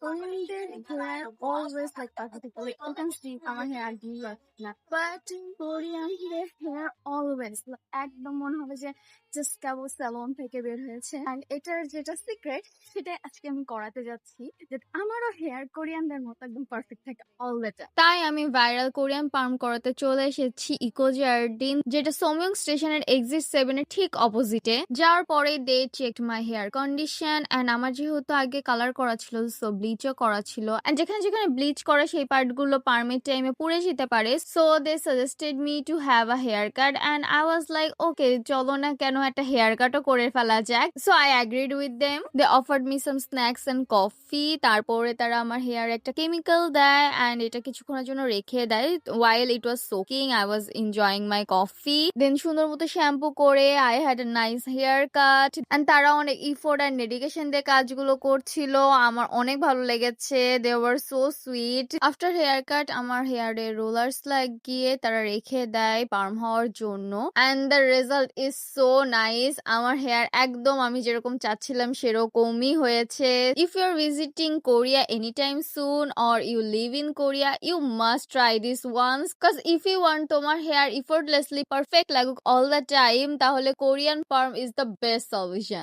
Korean hair always like perfect. Like you can see our hair here না but in Korean hair always like একদম মনে হবে যে just কেবল salon থেকে বের হয়েছে and এটার যেটা সিক্রেট সেটা আজকে আমি করাতে যাচ্ছি যে আমারও হেয়ার কোরিয়ানদের মতো একদম পারফেক্ট থাকে অল দ্য টাইম। তাই আমি ভাইরাল কোরিয়ান পার্ম করাতে চলে এসেছি ইকো জার্ডিন, যেটা সোময়ং স্টেশনের এক্সিট 7 এর ঠিক অপোজিটে। যাওয়ার পরে they checked my hair condition and আমার যেহেতু আগে কালার করা ছিল সো ব্লিচও করা ছিল এন্ড যেখানে যেখানে ব্লিচ করে সেই পার্ট গুলো পার্মের টাইমে পুড়ে যেতে পারে, so they suggested me to have a haircut and I was like okay চলো না কেন একটা হেয়ার কাটও করে ফেলা যাক। So I agreed with them. They offered me some snacks and coffee. তারপরে তারা আমার হেয়ার একটা কেমিক্যাল দেয় এন্ড এটা কিছুক্ষণের জন্য রেখে দেয়। while it was soaking I was enjoying my coffee. দেন সুন্দর মতো শ্যাম্পু করে I had a nice haircut and তারা অনেক ইফোর্ট এন্ড ডেডিকেশন দিয়ে কাজগুলো করছিল, আমার অনেক ভালো লেগেছে। they were so sweet. after haircut আমার হেয়ারে রোলার্স লাগিয়ে তারা রেখে দেয় পার্ম হওয়ার জন্য and the result is so nice. আমার হেয়ার একদম আমি যেরকম চাচ্ছিলাম সেরকমই হয়েছে। if you're visiting Korea anytime soon or you live in Korea you must try this once cause if you want তোমার হেয়ার effortlessly perfect লাগুক all the time তাহলে Korean পার্ম is the best solution.